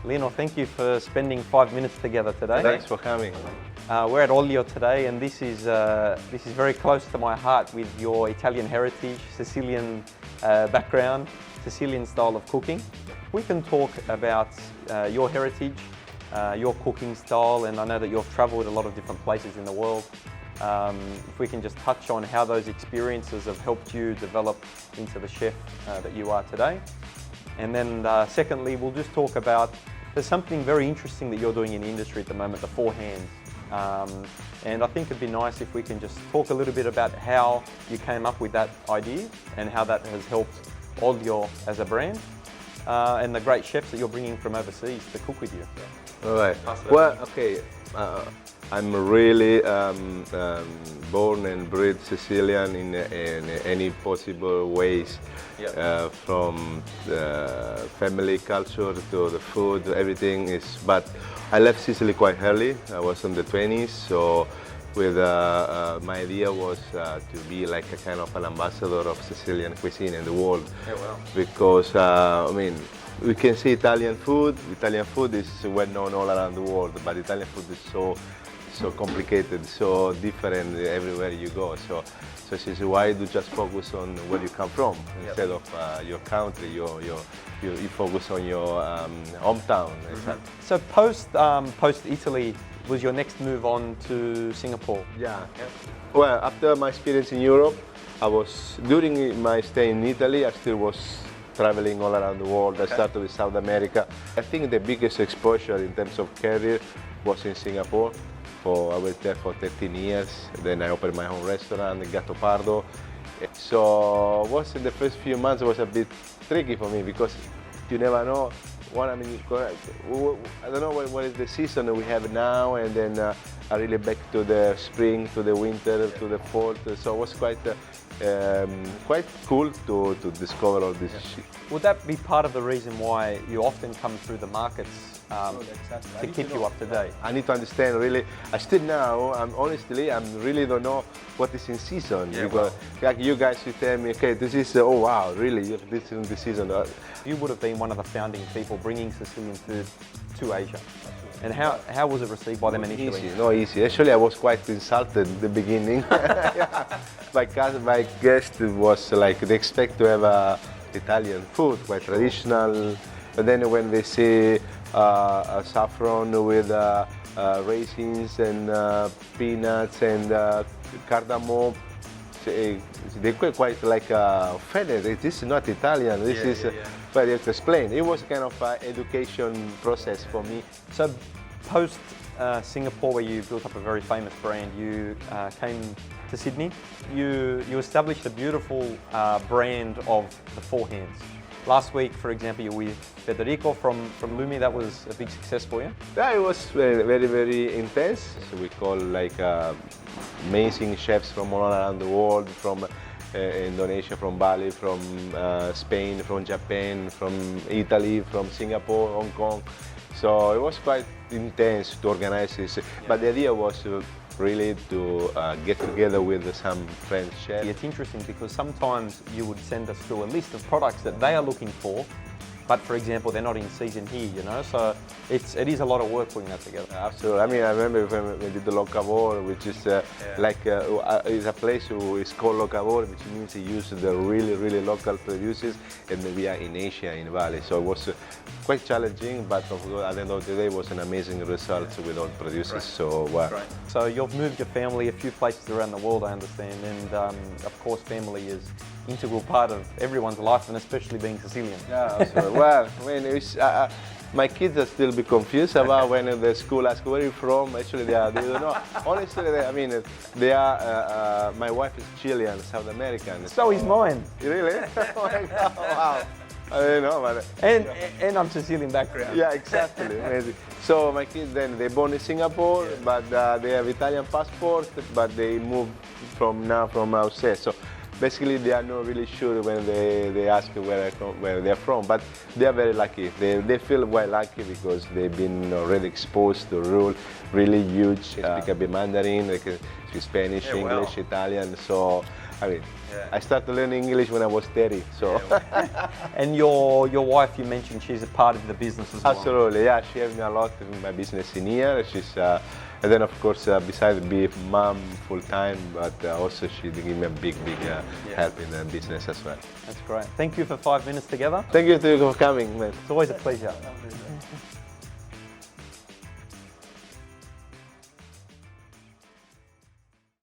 Lino, thank you for spending 5 minutes together today. Thanks for coming. We're at Olio today, and this is very close to my heart with your Italian heritage, Sicilian background, Sicilian style of cooking. We can talk about your heritage, your cooking style, and I know that you've travelled a lot of different places in the world. If we can just touch on how those experiences have helped you develop into the chef that you are today. And then secondly, we'll just talk about, there's something very interesting that you're doing in the industry at the moment, the four hands. And I think it'd be nice if we can just talk a little bit about how you came up with that idea and how that has helped Olio as a brand and the great chefs that you're bringing from overseas to cook with you. All right. Well, okay. I'm really born and bred Sicilian in any possible ways, from the family culture to the food, everything is. But I left Sicily quite early. I was in the 20s, so with my idea was to be like a kind of an ambassador of Sicilian cuisine in the world. Yeah, wow. Because I mean, we can see Italian food. Italian food is well known all around the world, but Italian food is so complicated, so different everywhere you go. So this is why you just focus on where you come from instead of your country. You focus on your hometown. So post Italy, was your next move on to Singapore? Yeah. Well, after my experience in Europe, during my stay in Italy, I still was traveling all around the world. I started with South America. I think the biggest exposure in terms of career was in Singapore. I was there for 13 years. Then I opened my own restaurant, Gatto Pardo. So in the first few months, it was a bit tricky for me because you never know. I don't know what is the season we have now, and then I really back to the spring, to the winter, to the fall. So it was quite cool to discover all this shit. Would that be part of the reason why you often come through the markets to keep you up to date? I need to understand really. I still now, honestly, I really don't know what is in season. Because like you guys, you tell me, okay, this is, oh wow, really, this is in the season. You would have been one of the founding people bringing Sicilian food to Asia. And how was it received by them initially? Not easy. Actually, I was quite insulted in the beginning. My guest was like, they expect to have Italian food, quite traditional. But then when they see saffron with raisins and peanuts and cardamom, they were quite like offended. This is not Italian. This is. But you have to explain. It was kind of an education process for me. So, post Singapore, where you built up a very famous brand, you came to Sydney. You established a beautiful brand of the four hands. Last week, for example, you were with Federico from Lumi. That was a big success for you. Yeah, it was very, very intense. So we call like amazing chefs from all around the world, from Indonesia, from Bali, from Spain, from Japan, from Italy, from Singapore, Hong Kong. So it was quite intense to organize this. But the idea was really to get together with some French chefs. It's interesting because sometimes you would send us through a list of products that they are looking for, but for example, they're not in season here, you know, so it is a lot of work putting that together. Absolutely. I mean, I remember when we did the Locavor, which is is a place who is called Locavor, which means they use the really, really local producers, and we are in Asia, in Bali. So it was quite challenging, but at the end of the day, it was an amazing result with all producers. Right. So, So you've moved your family a few places around the world, I understand, and of course, family is an integral part of everyone's life, and especially being Sicilian. Yeah, absolutely. Well, I mean, my kids are still a bit confused about when the school asks where are you from. Actually, they don't know. Honestly, they are. My wife is Julian, South American. So is mine. Really? Oh my God! Wow. I don't know, but and I'm Sicilian background. Yeah, exactly. Amazing. So my kids then they're born in Singapore, but they have Italian passport, but they moved from outside. So basically, they are not really sure when they ask where they're from, but they are very lucky. They feel quite lucky because they've been already exposed to really huge. They speak a bit Mandarin, they can speak Spanish, English, Italian. So I mean, Yeah. I started learning English when I was 30, so. And your wife, you mentioned she's a part of the business as well. Absolutely, yeah. She helped me a lot in my business in here. She's, and then of course, besides being mom full time, but also she gave me a big help in the business as well. That's great. Thank you for 5 minutes together. Thank you for coming, man. It's always a pleasure.